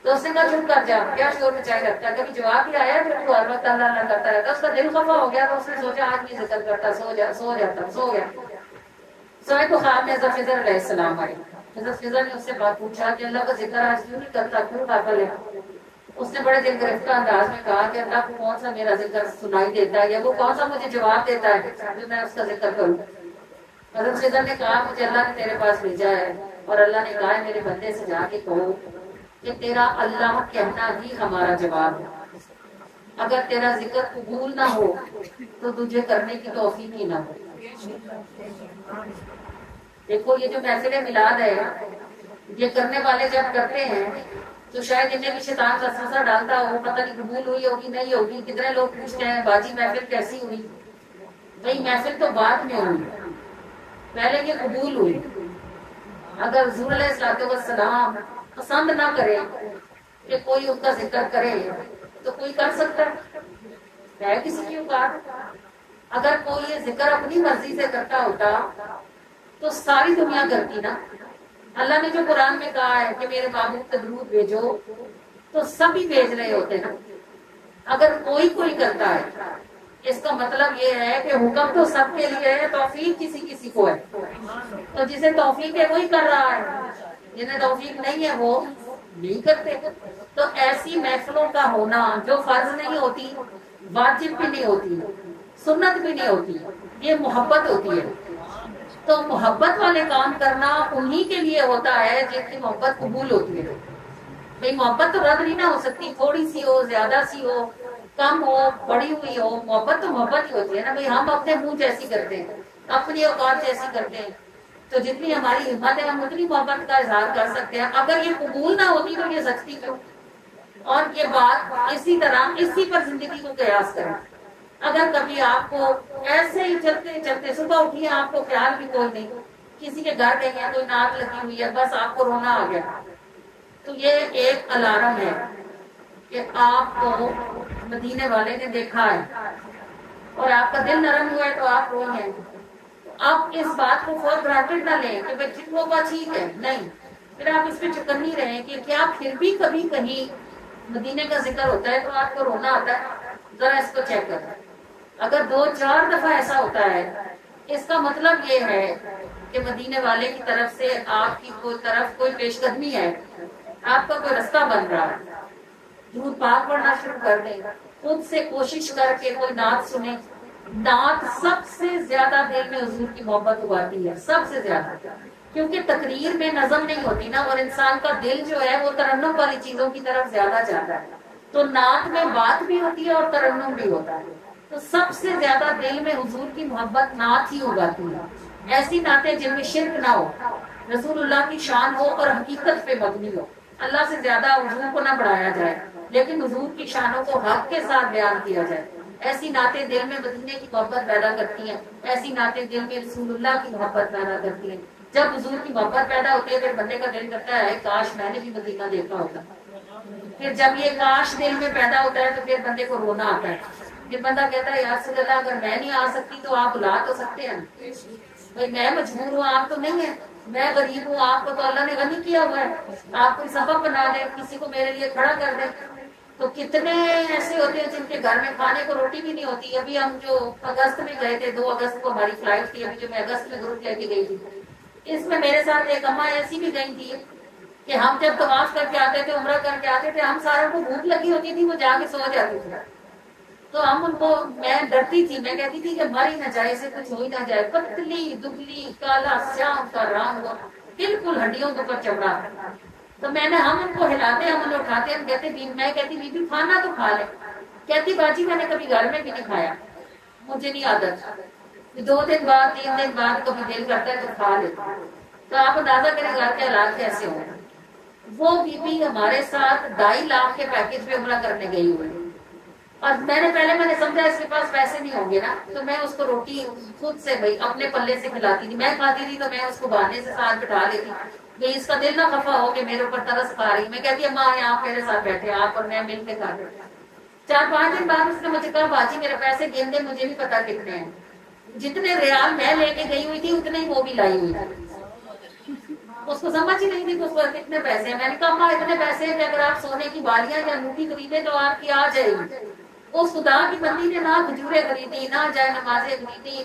B: تو اس نے کہا چپ کر جا، کیا شور مچائے رکھتا ہے، کبھی جواب ہی آیا پھر تو ہر وقت اللہ اللہ کرتا رہتا۔ اس کا دل خفا ہو گیا تو اس نے سوچا آج بھی ذکر کرتا، سو گیا۔ سوئے تو خواب میں حضرت خضر علیہ السلام آئے۔ حضرت خضر نے اس سے بات پوچھا کہ اللہ کا ذکر آج کیوں نہیں کرتا، کیوں پاگل ہے؟ اس نے بڑے دل گرفتہ انداز میں کہا کہ اللہ کو کون سا میرا ذکر سنائی دیتا ہے، یا وہ کون سا مجھے جواب دیتا ہے جو میں اس کا ذکر کروں۔ حضرت خضر نے کہا مجھے اللہ نے تیرے پاس بھیجا ہے، اور اللہ نے کہا ہے میرے بندے سے جا کے کہو کہ تیرا اللہ کہنا ہی ہمارا جواب ہے، اگر تیرا ذکر قبول نہ ہو تو تجھے کرنے کی توفیق ہی نہ ہو۔ دیکھو یہ جو محفل میلاد ہے، یہ کرنے والے جب کرتے ہیں تو شاید انہیں بھی شیطان وسوسہ ڈالتا ہو، پتہ نہیں قبول ہوئی ہوگی نہیں ہوگی۔ کتنے لوگ پوچھتے ہیں باجی محفل کیسی ہوئی؟ بھائی محفل تو بعد میں ہوئی، پہلے یہ قبول ہوئی۔ اگر حضور علیہ السلام پسند نہ کرے کہ کوئی ان کا ذکر کرے تو کوئی کر سکتا ہے کسی کی اوقات؟ اگر کوئی یہ ذکر اپنی مرضی سے کرتا ہوتا تو ساری دنیا کرتی نا۔ اللہ نے جو قرآن میں کہا ہے کہ میرے محبوب پہ درود بھیجو، تو سبھی بھیج رہے ہوتے نا۔ اگر کوئی کوئی کرتا ہے اس کا مطلب یہ ہے کہ حکم تو سب کے لیے ہے، توفیق کسی کسی کو ہے. تو جسے توفیق ہے وہی کر رہا ہے، جنہیں توفیق نہیں ہے وہ نہیں کرتے. تو ایسی محفلوں کا ہونا جو فرض نہیں ہوتی، واجب بھی نہیں ہوتی، سنت بھی نہیں ہوتی، یہ محبت ہوتی ہے. تو محبت والے کام کرنا انہی کے لیے ہوتا ہے جن کی محبت قبول ہوتی ہے. بھئی محبت تو رد نہیں نہ ہو سکتی، تھوڑی سی ہو، زیادہ سی ہو، کم ہو، بڑی ہوئی ہو، محبت تو محبت ہی ہوتی ہے نا. بھئی ہم اپنے منہ جیسی کرتے ہیں، اپنی اوقات جیسی کرتے ہیں، تو جتنی ہماری ہمت ہے ہم اتنی محبت کا اظہار کر سکتے ہیں. اگر یہ قبول نہ ہوتی تو یہ سچتی کیوں؟ اور یہ بات اسی طرح اسی پر زندگی کو قیاس کریں. اگر کبھی آپ کو ایسے ہی چلتے چلتے صبح اٹھی آپ کو خیال بھی کوئی نہیں، کسی کے گھر گئی ہے، کوئی نعت لگی ہوئی ہے، بس آپ کو رونا آ گیا، تو یہ ایک الارم ہے کہ آپ کو مدینے والے نے دیکھا ہے اور آپ کا دل نرم ہوا ہے تو آپ روئے ہیں. آپ اس بات کو فور گرانٹیڈ نہ لیں کہ بھائی ٹھیک ہوگا، ٹھیک ہے، نہیں. پھر آپ اس پہ چکر نہیں رہیں کہ کیا پھر بھی کبھی کہیں مدینے کا ذکر ہوتا ہے تو آپ کو رونا آتا ہے. ذرا اس کو چیک کریں. اگر 2-4 دفعہ ایسا ہوتا ہے اس کا مطلب یہ ہے کہ مدینے والے کی طرف سے آپ کی کوئی طرف کوئی پیش قدمی ہے، آپ کا کوئی رستہ بن رہا ہے. درود پاک پڑھنا شروع کر دیں، خود سے کوشش کر کے کوئی نعت سنیں. نعت سب سے زیادہ دل میں حضور کی محبت اگاتی ہے، سب سے زیادہ. کیونکہ تقریر میں نظم نہیں ہوتی نا، اور انسان کا دل جو ہے وہ ترنم والی چیزوں کی طرف زیادہ جاتا ہے. تو نعت میں بات بھی ہوتی ہے اور ترنم بھی ہوتا ہے. تو سب سے زیادہ دل میں حضور کی محبت نعت ہی اگاتی ہے. ایسی نعتیں جن میں شرک نہ ہو، رسول اللہ کی شان ہو اور حقیقت پہ مبنی ہو. اللہ سے زیادہ حضور کو نہ بڑھایا جائے لیکن حضور کی شانوں کو حق کے ساتھ بیان کیا جائے. ایسی نعتیں دل میں مدینے کی محبت پیدا کرتی ہیں، ایسی نعتیں دل میں رسول اللہ کی محبت پیدا کرتی ہیں. جب حضور کی محبت پیدا ہوتی ہے پھر بندے کا دل کرتا ہے کاش میں نے بھی مدینہ دیکھا ہوتا. پھر جب یہ کاش دل میں پیدا ہوتا ہے تو پھر بندے کو رونا آتا ہے. پھر بندہ کہتا ہے یا رسول اللہ اگر میں نہیں آ سکتی تو آپ بلا تو سکتے ہیں. بھائی میں مجبور ہوں، آپ تو نہیں ہیں. میں غریب ہوں، آپ کو تو اللہ نے غنی کیا ہوا ہے. آپ کوئی سبب بنا دیں، کسی کو میرے لیے کھڑا کر دیں. تو کتنے ایسے ہوتے ہیں جن کے گھر میں کھانے کو روٹی بھی نہیں ہوتی. ابھی ہم جو اگست میں گئے تھے، 2 اگست کو ہماری فلائٹ تھی، ابھی جو میں اگست میں گروپ لے کے گئی تھی، اس میں میرے ساتھ ایک اماں ایسی بھی گئی تھی کہ ہم جب طواف کر کے آتے تھے، عمرہ کر کے آتے تھے، ہم ساروں کو بھوک لگی ہوتی تھی، وہ جا کے سو جاتی تھی. تو ہم ان کو، میں ڈرتی تھی، میں کہتی تھی کہ مر ہی نہ جائے، اسے کچھ ہو ہی نہ جائے. پتلی دبلی کالا سیاہ کا رنگ، بالکل ہڈیوں کے اوپر چمڑا. تو میں نے، ہم ان کو ہلاتے، ہم انہیں اٹھاتے، ہم کہتے، میں کہتی بی بی کھانا تو کھا لے. کہتی باجی میں نے کبھی گھر میں بھی نہیں کھایا، مجھے نہیں عادت. 2 دن بعد 3 دن بعد کبھی دل کرتا ہے تو کھا لیتا. تو آپ اندازہ کریں گھر کے حالات کیسے ہوں. وہ بی بی ہمارے ساتھ 2.5 لاکھ کے پیکج پہ عمرہ کرنے گئی ہوئی. اور میں نے سمجھا اس کے پاس پیسے نہیں ہوں گے نا، تو میں اس کو روٹی خود سے بھائی اپنے پلے سے کھلاتی تھی. میں کھاتی تھی تو میں اس کو بہانے سے ساتھ بٹھا لیتی کہ اس کا دل نہ خفا ہو کہ میرے اوپر ترس کھا رہی. میں کہتی اماں آپ میرے ساتھ بیٹھے، آپ اور میں مل کے کھاتے. 4-5 دن بعد اس نے مجھے کہا باجی میرے پیسے گن دے، مجھے بھی پتا کتنے ہیں. جتنے ریال میں لے کے گئی ہوئی تھی اتنے ہی وہ بھی لائی ہوئی تھی. اس کو سمجھ ہی نہیں تھی کہ اس پر کتنے پیسے ہیں. میں نے کہا اماں اتنے پیسے ہیں کہ اگر آپ سونے کی بالیاں یا انگوٹھی خریدے تو آپ کی آ جائے گی. اس خدا کی بندی نے نہ کھجوریں خریدی، نہ جائے نمازیں خریدی،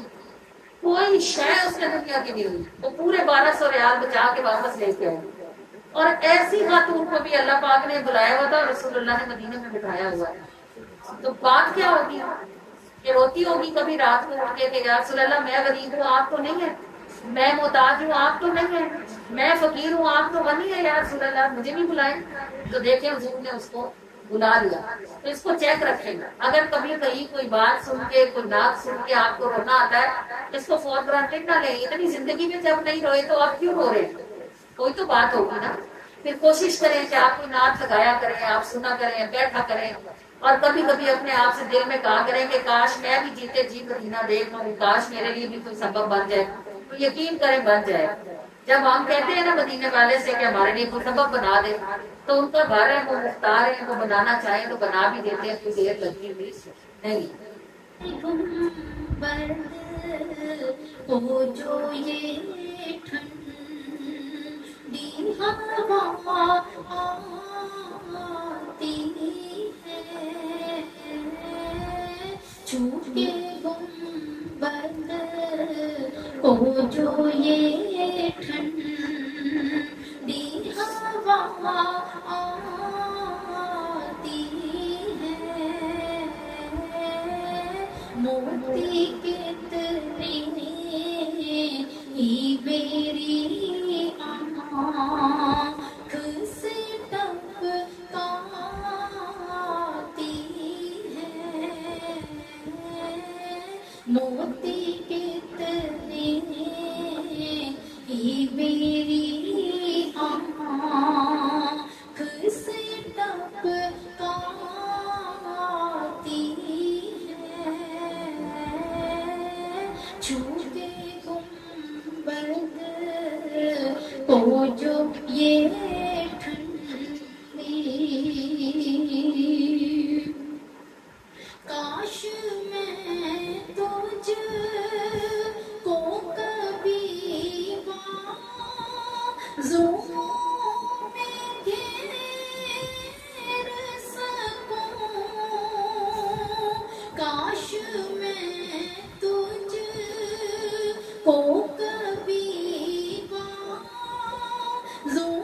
B: کوئی شے اس نے دنیا کی نہیں ہوئی. وہ پورے 1200 ریال بچا کے واپس لے کے آئے. اور ایسی خاتون کو بھی اللہ پاک نے بلایا ہوا تھا اور رسول اللہ نے مدینے میں بٹھایا ہوا ہے. تو بات کیا ہوگی کہ روتی ہوگی کبھی رات کو اٹھ کے کہ یا رسول اللہ میں غریب ہوں آپ تو نہیں ہے، میں محتاج ہوں آپ تو نہیں ہے، میں فقیر ہوں آپ تو غنی ہے، یا رسول اللہ مجھے بھی بلائیں. تو دیکھیں حضور نے اس کو بلا لیا. تو اس کو چیک رکھیں گا. اگر کبھی کہیں کوئی بات سن کے، کوئی نعت سن کے آپ کو رونا آتا ہے، اس کو فور گرانٹیڈ نہ لیں. اتنی زندگی میں جب نہیں روئے تو آپ کیوں رو رہے ہیں؟ کوئی تو بات ہوگی نا. پھر کوشش کریں کہ آپ کوئی نعت لگایا کریں، آپ سنا کریں، بیٹھا کریں. اور کبھی کبھی اپنے آپ سے دل میں کہا کریں کہ کاش میں بھی جیتے جی مدینہ دیکھ لوں، کاش میرے لیے بھی کوئی سبب بن جائے. تو یقین کریں بن جائے. جب ہم کہتے ہیں نا مدینے والے سے کہ ہمارے لیے کوئی سبب بنا دے، تو ان کا گھر ہے، وہ مختار ہے، وہ بنانا چاہیں تو بنا بھی دیتے ہیں. کوئی دیر لگتی ہوئی نہیں.
C: پیغمبر ہو جو یہ ٹھنڈی ہوا آتی ہے، کو جو یہ ٹھنڈی ہوا آتی ہے، موتی کتنی ہی میری آنکھ سے ٹپکاتی ہے، موتی کتنی ہی میری آنکھ سے ٹپکاتی ہے، چھو کے گنبد کو جو یہ ٹھنڈی، کاش میں تجھ کو کبھی بازوں میں گھیر سکوں، کاش میں تجھ کو کبھی بازوں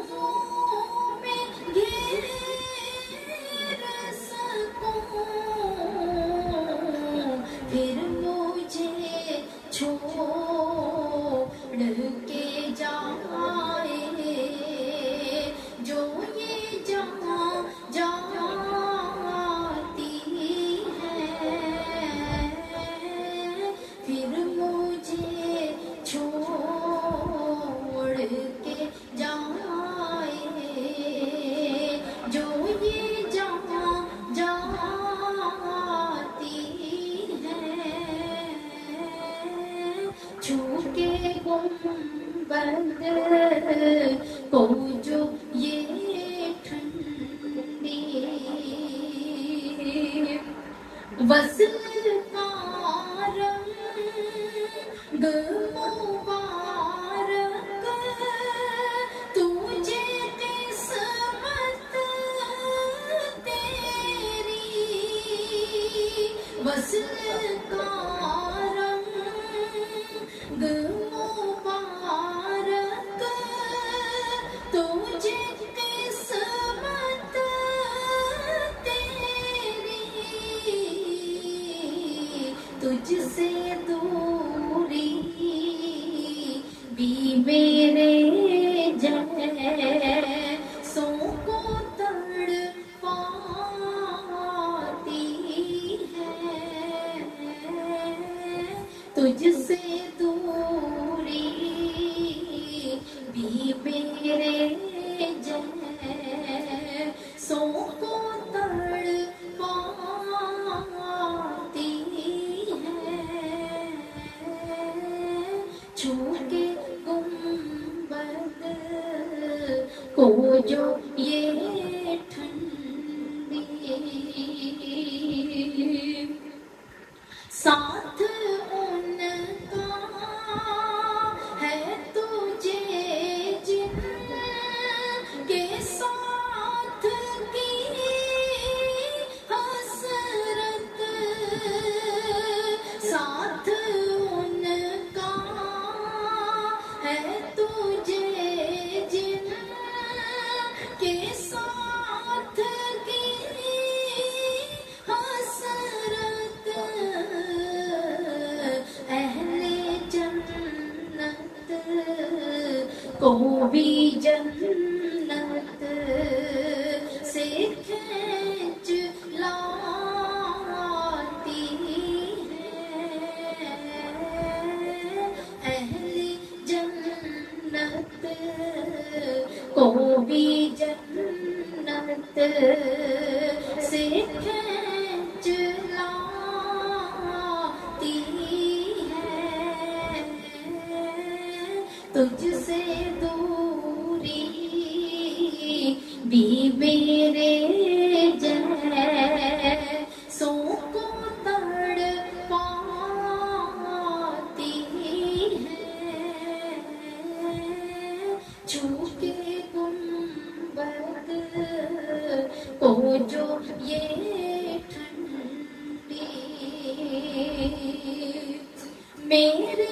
C: میں گھیر سکوں، پھر مجھے چھوڑ کے جائے جو یہ جہاں جاتی ہے، پھر مجھے چھوڑ کے جائے جو یہ جہاں جاتی ہے، چھو کے گنبد کو جو یہ ٹھنڈی، وصل کا رنگ مبارک تجھے قسمت تیری، وصل کا رنگ مبارک تجھے قسمت تیری، تجھ سے دوری بھی میرے جیسوں کو تڑپاتی ہے، تجھ سے دوری بھی میرے جیسوں کو تڑپاتی ہے، چھو کے گنبد کو جو یہ ٹھنڈی، ساتھ ان کا ہے تجھے جن کے ساتھ کی حسرت، ساتھ ان کا ہے تجھے جن کے ساتھ کی حسرت، اہل جنت کو بھی جنت سے کھینچ لاتی ہے، اہل جنت کو بھی جنت سے کھینچ لاتی ہے، تجھ سے دوری بھی میرے جیسوں کو تڑپاتی ہے، چھو کے گنبد کو جو یہ ٹھنڈی، میرے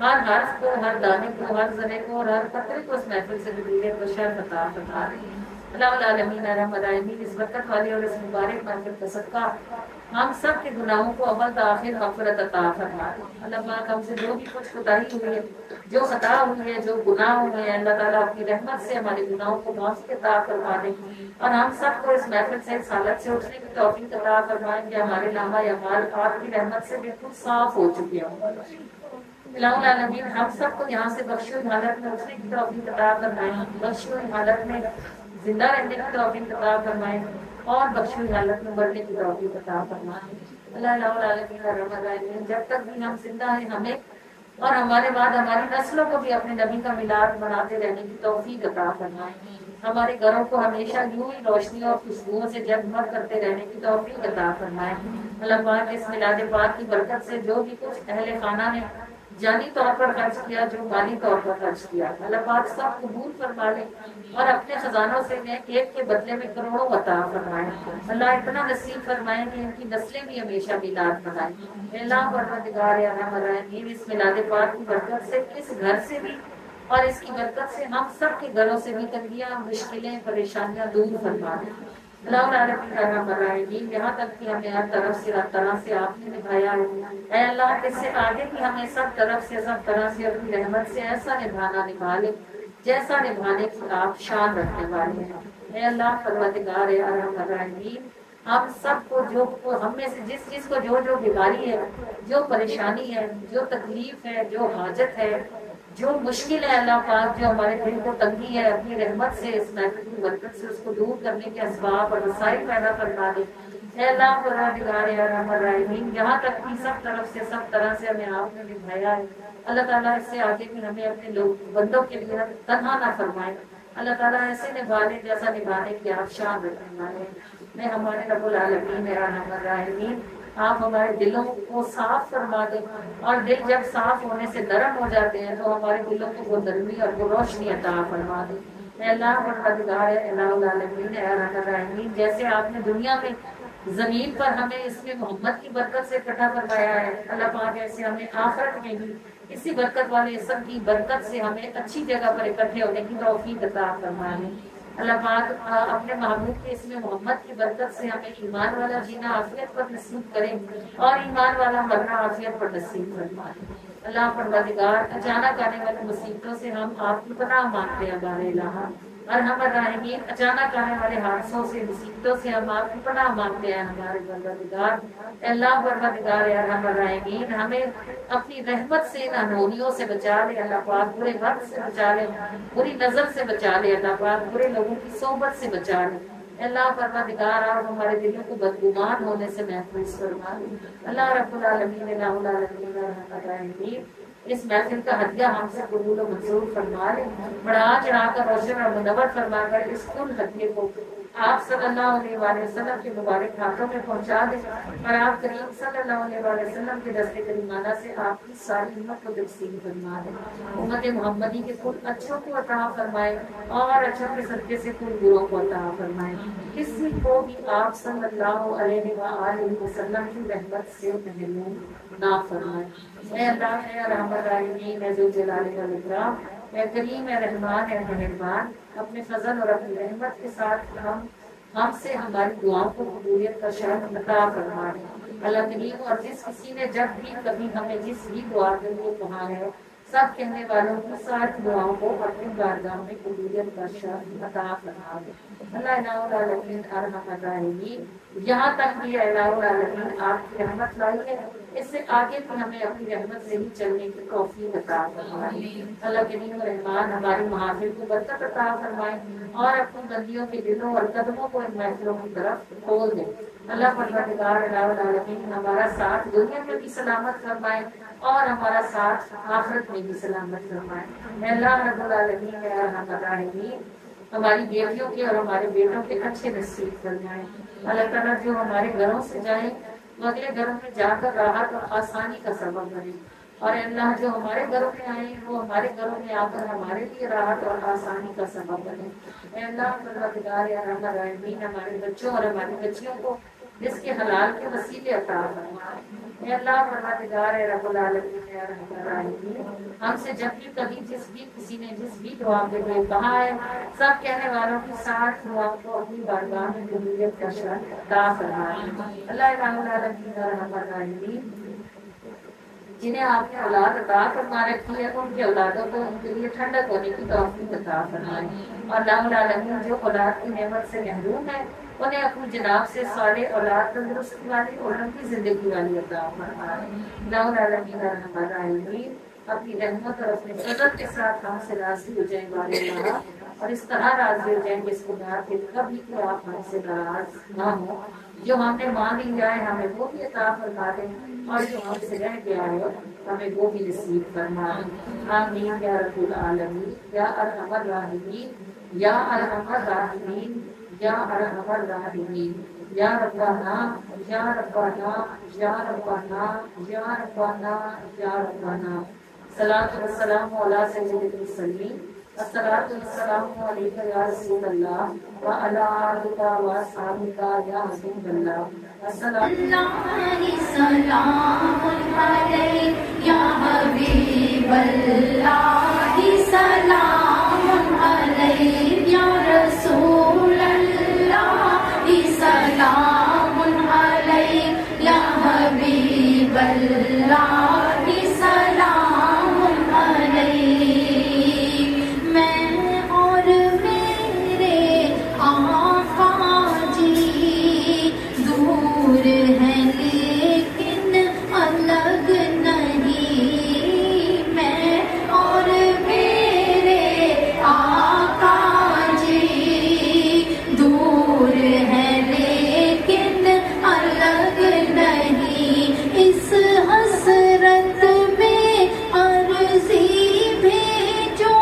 B: ہر حرف کو، ہر دانے کو، ہر ذرے کو اور ہر قطرے کو اس محفل سے قبولیت و شرف عطا فرما دے۔ اللہ العالمین ارحم الراحمین، اس برکت والی اور اس مبارک محفل کا صدقہ ہم سب کے گناہوں کو اول تاخیر مغفرت عطا فرما دے۔ اللہ پاک ہم سے جو بھی کچھ کوتاہی ہوئی ہے، جو خطا ہوئی ہے، جو گناہ ہوئے ہیں، اللہ تعالیٰ اپنی رحمت سے ہمارے گناہوں کو معافی عطا فرما دے اور ہم سب کو اس محفل سے اس حالت سے اٹھنے کی توفیق عطا فرمائیں کہ ہمارے نامہ اعمال آپ کی رحمت سے بالکل صاف ہو چکے ہوں۔ الہ العالمین ہم سب کو یہاں سے بخشی ہوئی حالت میں اٹھنے کی توفیق عطا فرمائیں، بخشی ہوئی حالت میں زندہ رہنے کی توفیق عطا فرمائیں اور بخشی ہوئی حالت میں مرنے کی توفیق عطا فرمائیں۔ اللہ الہ العالمین الرحمن الرحیم، جب تک بھی ہم زندہ ہیں ہمیں اور ہمارے بعد ہماری نسلوں کو بھی اپنے نبی کا میلاد مناتے رہنے کی توفیق عطا فرمائیں۔ ہمارے گھروں کو ہمیشہ یوں ہی روشنیوں اور خوشبوؤں سے جگمگ کرتے رہنے کی توفیق عطا فرمائیں۔ اللہ پاک اس میلاد پاک کی برکت سے جو بھی کچھ اہل خانہ نے جانی طور پر خرچ کیا، جو مالی طور پر خرچ کیا، اللہ پاک سب قبول فرما لے اور اپنے خزانوں سے ایک کے بدلے میں کروڑوں عطا فرمائیں۔ اللہ اتنا نصیب فرمائیں کہ ان کی نسلیں بھی ہمیشہ میلاد منائیں۔ اللہ پروردگار ارحم الراحمین، اس میلاد پاک کی برکت سے اس گھر سے بھی اور اس کی برکت سے ہم سب کے گھروں سے بھی تنگیاں، مشکلیں، پریشانیاں دور فرما دیں۔ اللہ العالمین ارحم الراحمین، یہاں تک کہ ہمیں ہر طرف سے ہر طرح سے آپ نے نبھایا ہے، اے اللہ اس سے آگے بھی ہمیں سب طرف سے سب طرح سے اپنی رحمت سے ایسا نبھا لے جیسا نبھانے کی آپ شان رکھنے والے ہیں۔ اے اللہ پروردگار ارحم الراحمین، ہم سب کو ہم میں سے جس کو جو بیماری ہے، جو پریشانی ہے، جو تکلیف ہے، جو حاجت ہے، جو مشکل ہے، اللہ پاک جو ہمارے دل کو تنگی ہے، اپنی رحمت سے اس محفل کی برکت سے اس کو دور کرنے کے اسباب اور وسائل پیدا فرما دے۔ اے اللہ پروردگار ارحم الراحمین، یہاں تک کہ سب طرف سے سب طرح سے ہمیں آپ نے نبھایا ہے، اللہ تعالیٰ اس سے آگے بھی ہمیں اپنے بندوں کے لیے تنہا نہ فرمائے۔ اللہ تعالیٰ ایسے نبھا لے جیسا نبھانے کی آپ شان رکھنے والے ہیں۔ میں ہمارے رب العالمین ارحم الراحمین، آپ ہمارے دلوں کو صاف فرما دیں اور دل جب صاف ہونے سے نرم ہو جاتے ہیں تو ہمارے دلوں کو وہ نرمی اور وہ روشنی عطا فرما دیں۔ اے اللہ پروردگار الہ العالمین ارحم الراحمین، جیسے آپ نے دنیا میں زمین پر ہمیں اس میں محمد کی برکت سے اکٹھا فرمایا ہے، اللہ پاک ایسے ہمیں آخرت میں بھی اسی برکت والے اسم کی برکت سے ہمیں اچھی جگہ پر اکٹھے ہونے کی توفیق عطا فرمائے۔ اللہ پاک اپنے محبوب کے اسم محمد کی برکت سے ہمیں ایمان والا جینا عافیت پر نصیب کرے اور ایمان والا مرنا عافیت پر نصیب فرمائے۔ اللہ پروردگار اچانک آنے والی مصیبتوں سے ہم آپ کی پناہ مانگتے ہیں ہمارے الہ ارحم الراحمین، اچانک آنے والے حادثوں سے مصیبتوں سے ہم آپ کی پناہ مانگتے ہیں ہمارے پروردگار۔ اللہ پروردگار ارحم الراحمین، ہمیں اپنی رحمت سے ان انہونیوں سے بچا لے، اللہ پاک برے وقت سے بچا لے، بری نظر سے بچا لے، اللہ پاک برے لوگوں کی صحبت سے بچا لے۔ اللہ پروردگار آپ ہمارے دلوں کو بدگمان ہونے سے محفوظ فرما لے۔ اللہ رب العالمین الہ العالمین ارحم الراحمین، اس محفل کا ہدیہ ہم سے قبول و منظور فرما لے، بڑھا چڑھا کر روشن اور منور فرما کر اس کل ہدیے کو آپ صلی اللہ علیہ وآلہ وسلم کے مبارک ہاتھوں میں پہنچا دے اور آپ کریم صلی اللہ علیہ وآلہ وسلم کے دست کریمانہ سے آپ کی ساری امت کو تقسیم فرما دے، امت محمدی کے کل اچھوں کو عطا فرمائے اور اچھوں کے صدقے سے کل بروں کو عطا فرمائے، کسی کو بھی آپ صلی اللہ علیہ وآلہ وسلم کی رحمت سے محروم نہ فرمائے۔ اے اللہ اے ارحم الراحمین، اے ذوالجلال والاکرام، اے کریم، اے رحمان، اے مہربان، اپنے فضل اور اپنی رحمت کے ساتھ ہم سے ہماری دعاؤں کو قبولیت کا شرف عطا فرما دے۔ اللہ کریم، اور جس کسی نے جب بھی کبھی ہمیں جس بھی دعا کے لیے کہا ہے، سب کہنے والوں کی ساری دعاؤں کو اپنی بارگاہ میں قبولیت کا شرف عطا فرما دے۔ اللہ الہ العالمین ارحم الراحمین، یہاں تک بھی الہ العالمین آپ کی رحمت لائی ہے، اس سے آگے بھی ہمیں اپنی رحمت سے ہی چلنے کی توفیق عطا فرمائے۔ اللہ کریم رحمان ہماری محافل کو برکت عطا فرمائے اور اپنی بندیوں کے دلوں اور قدموں کو ان محفلوں کی طرف کھول دے۔ اللہ پروردگار الہ العالمین ہمارا ساتھ دنیا میں بھی سلامت فرمائے اور ہمارا ساتھ آخرت میں بھی سلامت فرمائے۔ اے اللہ رب العالمین اے ارحم الراحمین، ہماری بیٹیوں کے اور ہمارے بیٹوں کے اچھے نصیب فرمائے۔ اللہ تعالیٰ جو ہمارے گھروں سے جائیں وہ اگلے گھروں میں جا کر راحت اور آسانی کا سبب بنے، اور اللہ جو ہمارے گھروں میں آئے وہ ہمارے گھروں میں آ کر ہمارے لیے راحت اور آسانی کا سبب بنے۔ اے اللہ پروردگار ارحم الراحمین ہمارے بچوں اور ہماری بچیوں کو جس کے حلال کے وسیلے عطا فرمائے۔ اے اللہ پروردگار رب العالمین یا رحم الراحمین، ہم سے جب بھی کبھی کسی نے جس بھی دعا کے لیے کہا ہے، سب کہنے والوں کی ساتھ دعاؤں کو اپنی بارگاہ میں قبولیت کا شرف عطا فرمائے۔ اللہ رحم العالمین یا رحم الراحمین، جنہیں آپ نے اولاد عطا فرما رکھی ہے ان کی اولادوں کو ان کے لیے ٹھنڈک ہونے کی توفیق عطا فرمائے، اور اللہ العالمین جو اولاد کی نعمت سے محروم ہے انہیں اپنی جناب سے صالح اولاد تندرستی والی اور لمبی زندگی والی عطا فرمائے۔ اللہ العالمین ارحم الراحمین، اپنی رحمت اور اپنے فضل کے ساتھ ہم سے راضی ہو جائیں بار اللہ، اور اس طرح راضی ہو جائیں کہ اس بنیاد پہ کبھی کہ آپ ہم سے ناراض نہ ہوں، جو ہم نے مانگ لیا ہے ہمیں وہ بھی عطا فرما دیں، اور جو ہم سے رہ گیا ہے ہمیں وہ بھی نصیب فرمائے۔ آمین یا رب العالمین یا ارحم الراحمین یا ارحم الراحمین یا ارحم الراحمین یا ربنا یا ربنا یا ربنا یا ربنا یا ربنا۔ صلاۃ والسلام علی سید المرسلین، الصلاۃ والسلام علیک یا رسول اللہ وعلی آلک واصحابک یا حبیب اللہ۔ السلام
C: سلام علیک یا حبیب اللہ، سلام علیک یا رسول اللہ، سلام علیک یا حبیب اللہ، سلام علیک۔ میں اور میرے آقا جی دور ہیں لیکن الگ نہیں، میں اور میرے آقا جی دور ہیں لیکن الگ نہیں، اس حسرت میں عرضی بھیجو،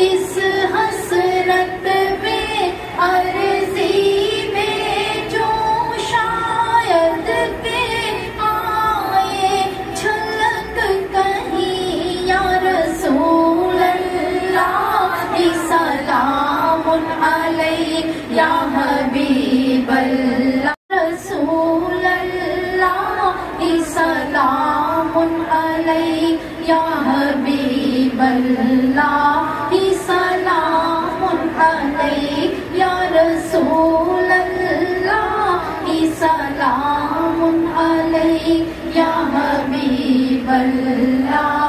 C: اس حسرت میں عرضی بھیجو، شاید کہ آئے جھلک کہیں یا رسول اللہ، سلام علیک یا حبیب اللہ، رسول اللہ، سلام علیک یا حبیب اللہ، سلام علیک یا رسول اللہ، سلام علیک یا حبیب اللہ۔